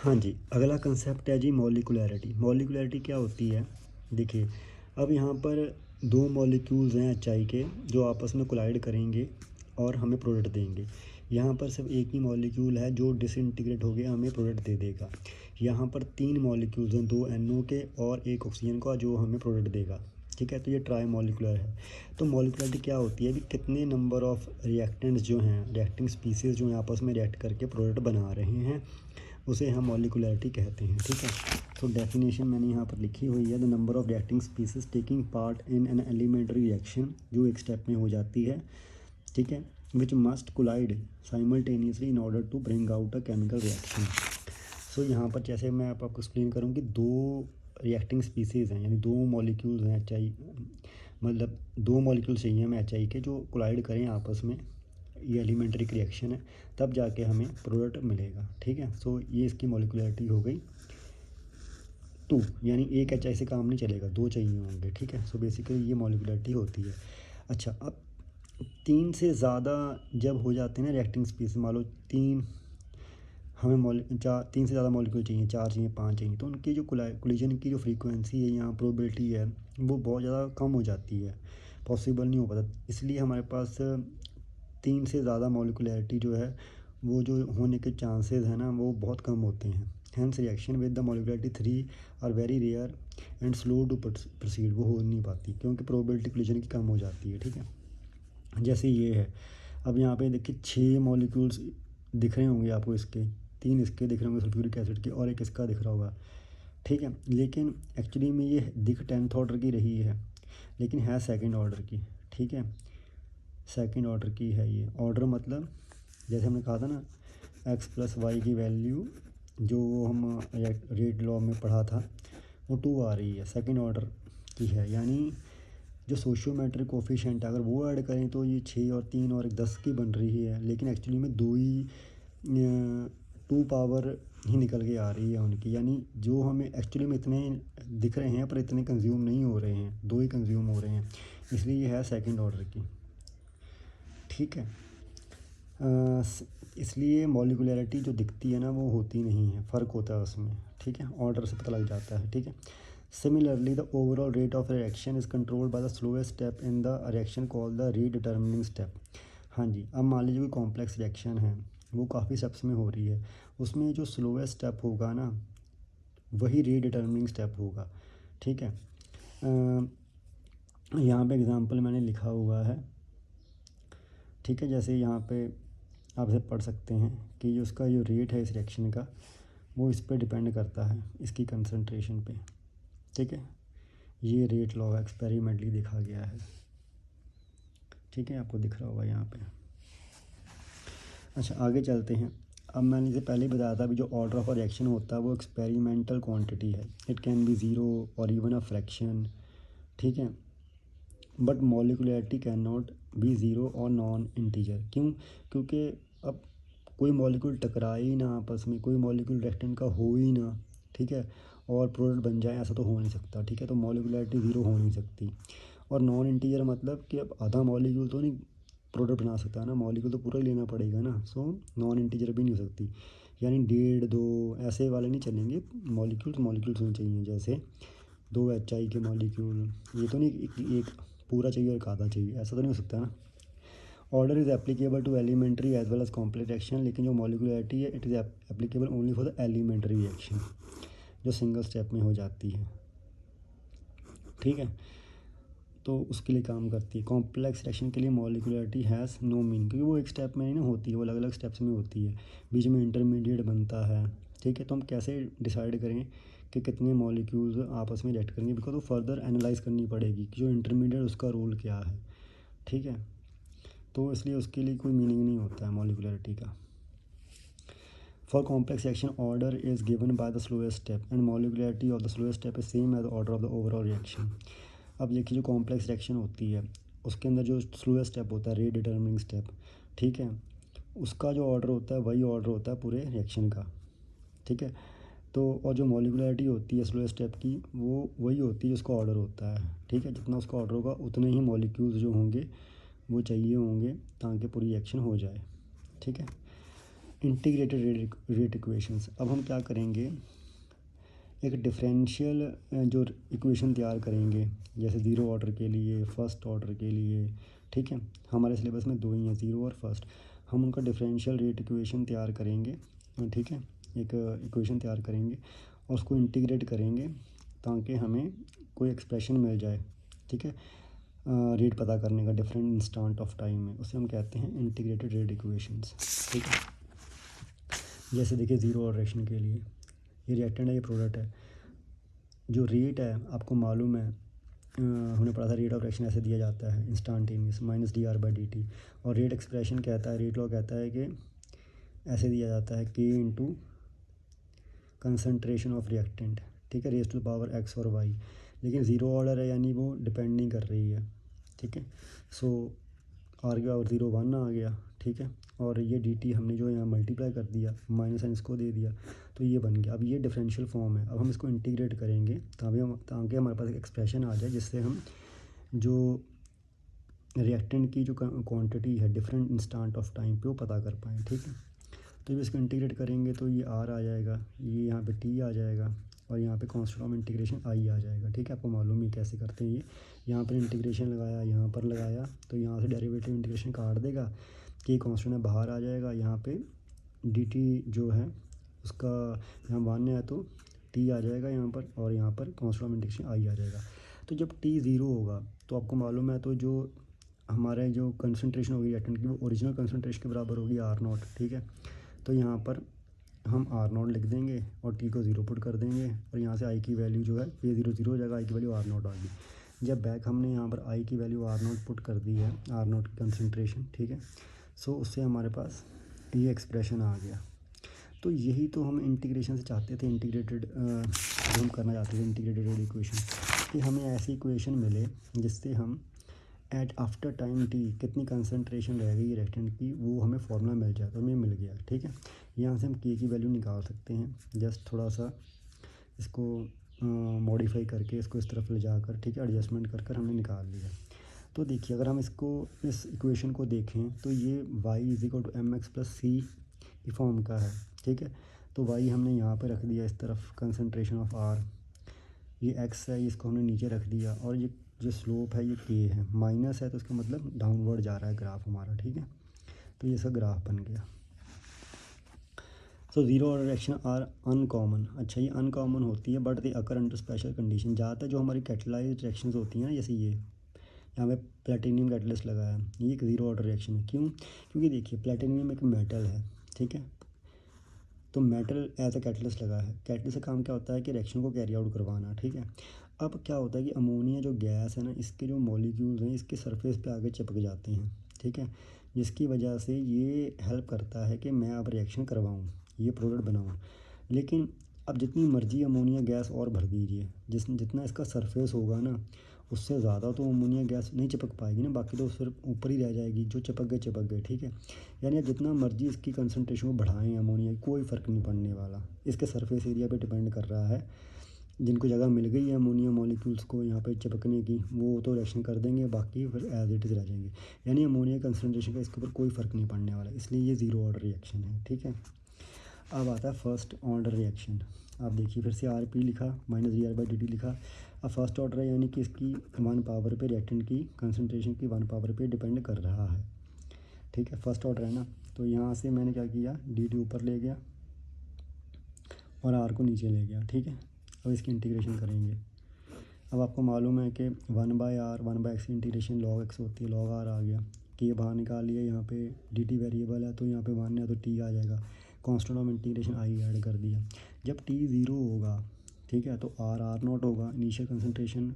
हाँ जी, अगला कंसेप्ट है जी मॉलिक्यूलैरिटी। मॉलिक्यूलैरिटी क्या होती है? देखिए, अब यहाँ पर 2 मॉलिक्यूल्स हैं एचआई के जो आपस में कोलाइड करेंगे और हमें प्रोडक्ट देंगे। यहाँ पर सिर्फ एक ही मॉलिक्यूल है जो डिसइंटीग्रेट हो गया हमें प्रोडक्ट दे देगा। यहाँ पर 3 मॉलिक्यूल्स हैं, 2 एनओ के और 1 ऑक्सीजन का, जो हमें प्रोडक्ट देगा। ठीक है, तो ये ट्राई मॉलिक्यूलर है। तो मॉलिक्यूलरिटी क्या होती है कि कितने नंबर ऑफ़ रिएक्टेंट्स जो हैं, रिएक्टिंग स्पीसीज़ जो हैं आपस में रिएक्ट करके प्रोडक्ट बना रहे हैं, उसे हम मॉलिक्यूलरिटी कहते हैं। ठीक है, तो डेफिनेशन मैंने यहाँ पर लिखी हुई है। The number of reacting species taking part in an elementary reaction, जो एक स्टेप में हो जाती है। ठीक है, which must collide simultaneously in order to bring out a chemical reaction. So यहाँ पर जैसे मैं आपको एक्सप्लेन करूँ कि 2 रिएक्टिंग स्पीसीज़ हैं, यानी 2 मॉलिक्यूल्स हैं एच आई, मतलब 2 मॉलिक्यूल चाहिए हमें एच आई के जो कोलाइड करें आपस में, ये एलिमेंट्री रिएक्शन है, तब जाके हमें प्रोडक्ट मिलेगा। ठीक है, सो ये इसकी मॉलिक्यूलरिटी हो गई 2, यानी एक एच आई से काम नहीं चलेगा, 2 चाहिए होंगे। ठीक है, सो बेसिकली ये मॉलिक्यूलरिटी होती है। अच्छा, अब 3 से ज़्यादा जब हो जाते हैं ना रिएक्टिंग स्पीसीज, मान लो 3, हमें 3 से ज़्यादा मॉलिक्यूल चाहिए, 4 चाहिए, 5 चाहिए, तो उनकी जो कोलिजन की जो फ्रीक्वेंसी है, यहाँ प्रोबेबिलिटी है, वो बहुत ज़्यादा कम हो जाती है, पॉसिबल नहीं हो पाता। इसलिए हमारे पास 3 से ज़्यादा मॉलिक्यूलरिटी जो है, वो जो होने के चांसेस हैं ना, वो बहुत कम होते हैं। Hence reaction with the molecularity 3 are very rare and slow to proceed, वो हो नहीं पाती क्योंकि प्रोबेबिलिटी कोलिजन की कम हो जाती है। ठीक है, जैसे ये है। अब यहाँ पे देखिए 6 मॉलिक्यूल्स दिख रहे होंगे आपको, इसके 3 इसके दिख रहे होंगे सल्फ्यूरिक एसिड के, और एक इसका दिख रहा होगा। ठीक है, लेकिन एक्चुअली में ये दिख 10th ऑर्डर की रही है, लेकिन है सेकंड ऑर्डर की। ठीक है, सेकंड ऑर्डर की है ये। ऑर्डर मतलब जैसे हमने कहा था ना, एक्स प्लस वाई की वैल्यू जो हम रेट लॉ में पढ़ा था, वो 2 आ रही है, सेकंड ऑर्डर की है। यानी जो सोशियोमेट्रिक कोफिशिएंट है, अगर वो ऐड करें तो ये 6 और 3 और 10 की बन रही है, लेकिन एक्चुअली में 2 ही 2 पावर ही निकल के आ रही है उनकी। यानी जो हमें एक्चुअली में इतने दिख रहे हैं पर इतने कंज्यूम नहीं हो रहे हैं, 2 ही कंज्यूम हो रहे हैं, इसलिए ये है सेकंड ऑर्डर की। ठीक है, इसलिए मॉलिक्यूलरिटी जो दिखती है ना, वो होती नहीं है, फ़र्क होता है उसमें। ठीक है, ऑर्डर से पता लग जाता है। ठीक है, similarly the overall rate of reaction is controlled by the slowest step in the reaction called the rate determining step. हाँ जी, अब मान लीजिए कोई कॉम्प्लेक्स रिएक्शन है, वो काफ़ी स्टेप्स में हो रही है, उसमें जो स्लोएस्ट स्टेप होगा ना, वही रीडिटर्मिनिंग स्टेप होगा। ठीक है, यहाँ पे एग्जांपल मैंने लिखा हुआ है। ठीक है, जैसे यहाँ पे आप इसे पढ़ सकते हैं कि उसका जो रेट है इस रिएक्शन का, वो इस पर डिपेंड करता है, इसकी कंसंट्रेशन पे। ठीक है, ये रेट लॉ एक्सपेरिमेंटली देखा गया है। ठीक है, आपको दिख रहा होगा यहाँ पे। अच्छा, आगे चलते हैं। अब मैंने इसे पहले ही बताया था, अभी जो ऑर्डर ऑफ रिएक्शन होता है वो एक्सपेरिमेंटल क्वांटिटी है। इट कैन बी ज़ीरो और इवन अ फ्रैक्शन। ठीक है, but molecularity can not be zero और नॉन इंटीजर। क्यों? क्योंकि अब कोई मॉलिक्यूल टकराए ही ना आपस में, कोई मॉलिक्यूल रिएक्टेंट का हो ही ना, ठीक है, और प्रोडक्ट बन जाए, ऐसा तो हो नहीं सकता। ठीक है, तो मॉलिक्यूलरिटी ज़ीरो हो नहीं सकती। और नॉन इंटीजर मतलब कि अब आधा मॉलिक्यूल तो नहीं प्रोडक्ट बना सकता है ना, मॉलिक्यूल तो पूरा ही लेना पड़ेगा ना। सो नॉन इंटीजर भी नहीं हो सकती, यानी 1.5 2 ऐसे वाले नहीं चलेंगे। मॉलिक्यूल्स होने चाहिए, जैसे 2 एच आई के मॉलिक्यूल, ये तो नहीं एक पूरा चाहिए और एक आधा चाहिए, ऐसा तो नहीं हो सकता ना। Order is applicable to elementary as well as complex reaction, लेकिन जो मॉलिक्यूलरिटी है it is applicable only for the elementary reaction, जो सिंगल स्टेप में हो जाती है। ठीक है, तो उसके लिए काम करती है। कॉम्प्लेक्स रिएक्शन के लिए मॉलिक्यूलरिटी हैज़ नो मीनिंग, क्योंकि वो एक स्टेप में नहीं ना होती है, वो अलग अलग स्टेप्स में होती है, बीच में इंटरमीडिएट बनता है। ठीक है, तो हम कैसे डिसाइड करें कि कितने मॉलिक्यूल्स आपस में रिएक्ट करेंगे, बिकॉज वो फर्दर एनालाइज करनी पड़ेगी कि जो इंटरमीडिएट उसका रोल क्या है। ठीक है, तो इसलिए उसके लिए कोई मीनिंग नहीं होता है मॉलिक्यूलरिटी का। For complex reaction order is given by the slowest step and molecularity of the slowest step is same as the order of the overall reaction. अब देखिए, जो कॉम्प्लेक्स रिएक्शन होती है उसके अंदर जो स्लोएस्ट स्टेप होता है, रेट डिटर्मिनिंग स्टेप, ठीक है, उसका जो ऑर्डर होता है वही ऑर्डर होता है पूरे रिएक्शन का। ठीक है, तो और जो मॉलिक्यूलरिटी होती है स्लोएस्ट स्टेप की, वो वही होती है जिसका ऑर्डर होता है। ठीक है, जितना उसका ऑर्डर होगा उतने ही मॉलिक्यूल्स जो होंगे वो चाहिए होंगे ताकि पूरी रिएक्शन हो जाए। ठीक है, इंटीग्रेटेड रेट इक्वेशंस। अब हम क्या करेंगे, एक डिफरेंशियल जो इक्वेशन तैयार करेंगे, जैसे ज़ीरो ऑर्डर के लिए, फर्स्ट ऑर्डर के लिए, ठीक है। हमारे सिलेबस में दो ही हैं, ज़ीरो और फर्स्ट। हम उनका डिफरेंशियल रेट इक्वेशन तैयार करेंगे, ठीक है। एक इक्वेशन तैयार करेंगे और उसको इंटीग्रेट करेंगे ताकि हमें कोई एक्सप्रेशन मिल जाए, ठीक है। रेट पता करने का डिफरेंट इंस्टेंट ऑफ टाइम में, उसे हम कहते हैं इंटीग्रेटेड रेट इक्वेशंस, ठीक है। जैसे देखिए ज़ीरो ऑर्डर रिएक्शन के लिए, ये रिएक्टेंट है, ये प्रोडक्ट है। जो रेट है आपको मालूम है, हमने पढ़ा था रेट ऑफ रिएक्शन ऐसे दिया जाता है इंस्टेंटेनियस माइनस dr/dt। और रेट एक्सप्रेशन कहता है, रेट लॉ कहता है कि ऐसे दिया जाता है k into concentration of reactant, ठीक है, raise to the power x और y। लेकिन ज़ीरो ऑर्डर है यानी वो डिपेंड नहीं कर रही है, ठीक है। सो आर के पावर 0 1 आ गया, ठीक है। और ये dt हमने जो यहाँ मल्टीप्लाई कर दिया, माइनस साइन इसको दे दिया, तो ये बन गया। अब ये डिफरेंशियल फॉर्म है। अब हम इसको इंटीग्रेट करेंगे ताकि हमारे पास एक एक्सप्रेशन आ जाए जिससे हम जो रिएक्टेंट की जो क्वांटिटी है डिफरेंट इंस्टेंट ऑफ टाइम पे वो पता कर पाएँ, ठीक है। तो जब इसको इंटीग्रेट करेंगे तो ये r आ जाएगा, ये यहाँ पे t आ जाएगा और यहाँ पे कांस्टेंट ऑफ इंटीग्रेशन i आ जाएगा, ठीक है। आपको मालूम ही कैसे करते हैं ये। यहाँ पर इंटीग्रेशन लगाया, यहाँ पर लगाया, तो यहाँ से डेरिवेटिव इंटीग्रेशन काट देगा कि कांस्टेंट है बाहर आ जाएगा। यहाँ पे dt जो है उसका यहाँ 1 है तो t आ जाएगा यहाँ पर, और यहाँ पर कांस्टेंट ऑफ इंटीग्रेशन i आ जाएगा। तो जब t 0 होगा तो आपको मालूम है, तो जो हमारे जो कंसनट्रेशन होगी रिएक्टेंट की वो ओरिजिनल कंसनट्रेशन के बराबर होगी r0, ठीक है। तो यहाँ पर हम r0 लिख देंगे और t को 0 पुट कर देंगे, और यहाँ से i की वैल्यू जो है ये 0 0 हो जाएगा, i की वैल्यू r0 आ गई। जब बैक हमने यहाँ पर i की वैल्यू r0 पुट कर दी है, r0 की कंसनट्रेशन, ठीक है। सो उससे हमारे पास ये एक्सप्रेशन आ गया। तो यही तो हम इंटीग्रेशन से चाहते थे, इंटीग्रेटेड जो हम करना चाहते थे इंटीग्रेटेड रेट इक्वेशन, कि हमें ऐसी इक्वेशन मिले जिससे हम एट आफ्टर टाइम टी कितनी कंसनट्रेशन रह गई रिएक्टेंट की वो हमें फॉर्मूला मिल जाए। तो हमें मिल गया, ठीक है। यहाँ से हम के की वैल्यू निकाल सकते हैं, जस्ट थोड़ा सा इसको मॉडिफाई करके इसको इस तरफ ले जाकर, ठीक है, एडजस्टमेंट कर कर हमने निकाल लिया। तो देखिए अगर हम इसको इस इक्वेशन को देखें तो ये y = mx + c की फॉर्म का है, ठीक है। तो y हमने यहाँ पे रख दिया इस तरफ कंसनट्रेशन ऑफ r, ये x है इसको हमने नीचे रख दिया, और ये जो स्लोप है ये k है, माइनस है तो इसका मतलब डाउनवर्ड जा रहा है ग्राफ हमारा, ठीक है। तो ये इसका ग्राफ बन गया। So zero order reaction are uncommon. अच्छा ये अनकॉमन होती है but they occur under special condition. ज़्यादातर जो हमारी कैटेलाइज्ड रिएक्शंस होती हैं ना, जैसे ये यहाँ पे प्लेटिनियम कैटलिस्ट लगाया है, ये एक ज़ीरो ऑर्डर रिएक्शन है। क्यों? क्योंकि देखिए प्लेटिनियम एक मेटल है, ठीक है। तो मेटल एज अ कैटलिस्ट लगा है। कैटलिस्ट का काम क्या होता है कि रिएक्शन को कैरी आउट करवाना, ठीक है। अब क्या होता है कि अमोनिया जो गैस है ना, इसके जो मॉलिक्यूल्स हैं इसके सरफेस पे आगे चिपक जाते हैं, ठीक है। जिसकी वजह से ये हेल्प करता है कि मैं अब रिएक्शन करवाऊँ, ये प्रोडक्ट बनाऊँ। लेकिन अब जितनी मर्जी अमोनिया गैस और भर दीजिए, जितना इसका सरफेस होगा ना उससे ज़्यादा तो अमोनिया गैस नहीं चिपक पाएगी ना, बाकी तो सिर्फ ऊपर ही रह जाएगी, जो चिपक गए, ठीक है। यानी आप जितना मर्जी इसकी कंसनट्रेशन को बढ़ाएं अमोनिया, कोई फ़र्क नहीं पड़ने वाला। इसके सरफेस एरिया पे डिपेंड कर रहा है। जिनको जगह मिल गई है अमोनिया मॉलिक्यूल्स को यहाँ पे चिपकने की, वो तो रिएक्शन कर देंगे, बाकी फिर एज इट इज़ रह जाएंगे। यानी अमोनिया कंसनट्रेशन का इसके ऊपर कोई फ़र्क नहीं पड़ने वाला, इसलिए ये ज़ीरो ऑर्डर रिएक्शन है, ठीक है। अब आता है फर्स्ट ऑर्डर रिएक्शन। आप देखिए फिर से RP लिखा, माइनस dr/dt लिखा। अब फर्स्ट ऑर्डर है यानी कि इसकी 1 पावर पे रिएक्टेंट की कंसनट्रेशन की 1 पावर पे डिपेंड कर रहा है, ठीक है। फर्स्ट ऑर्डर है ना, तो यहाँ से मैंने क्या किया, dt ऊपर ले गया और r को नीचे ले गया, ठीक है। अब इसकी इंटीग्रेशन करेंगे। अब आपको मालूम है कि 1/r 1/x की इंटीग्रेशन log x होती है, log r आ गया। k बाहर निकाल लिया, यहाँ पे dt वेरिएबल है तो यहाँ पे 1 है तो t आ जाएगा। Constant of integration i add कर दिया। जब t 0 होगा, ठीक है, तो r r0 होगा। इनिशियल कंसनट्रेशन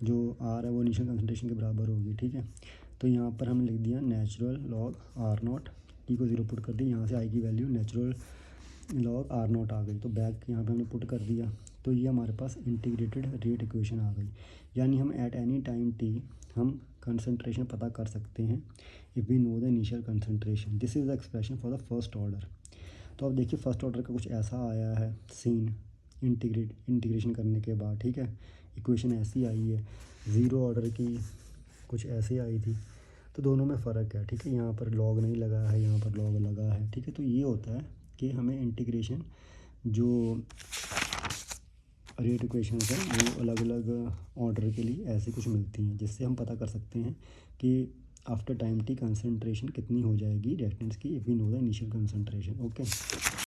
जो r है वो इनिशियल कंसनट्रेशन के बराबर होगी, ठीक है। तो यहाँ पर हमने लिख दिया नेचुरल log r0, t को 0 पुट कर दी, यहाँ से i की वैल्यू नेचुरल log r0 आ गई। तो बैक यहाँ पे हमने पुट कर दिया, तो ये हमारे पास इंटीग्रेटेड रेट इक्वेशन आ गई। यानी हम एट एनी टाइम t हम कंसनट्रेशन पता कर सकते हैं if we know the initial concentration. This is the expression for the first order. तो अब देखिए फर्स्ट ऑर्डर का कुछ ऐसा आया है सीन इंटीग्रेशन करने के बाद, ठीक है। इक्वेशन ऐसी आई है, ज़ीरो ऑर्डर की कुछ ऐसे आई थी। तो दोनों में फ़र्क है, ठीक है। यहाँ पर लॉग नहीं लगा है, यहाँ पर लॉग लगा है, ठीक है। तो ये होता है कि हमें इंटीग्रेशन जो रेट इक्वेशंस हैं वो अलग अलग ऑर्डर के लिए ऐसे कुछ मिलती हैं, जिससे हम पता कर सकते हैं कि आफ्टर टाइम टी कंसंट्रेशन कितनी हो जाएगी रिएक्टेंट्स की, if we know the initial concentration. Okay.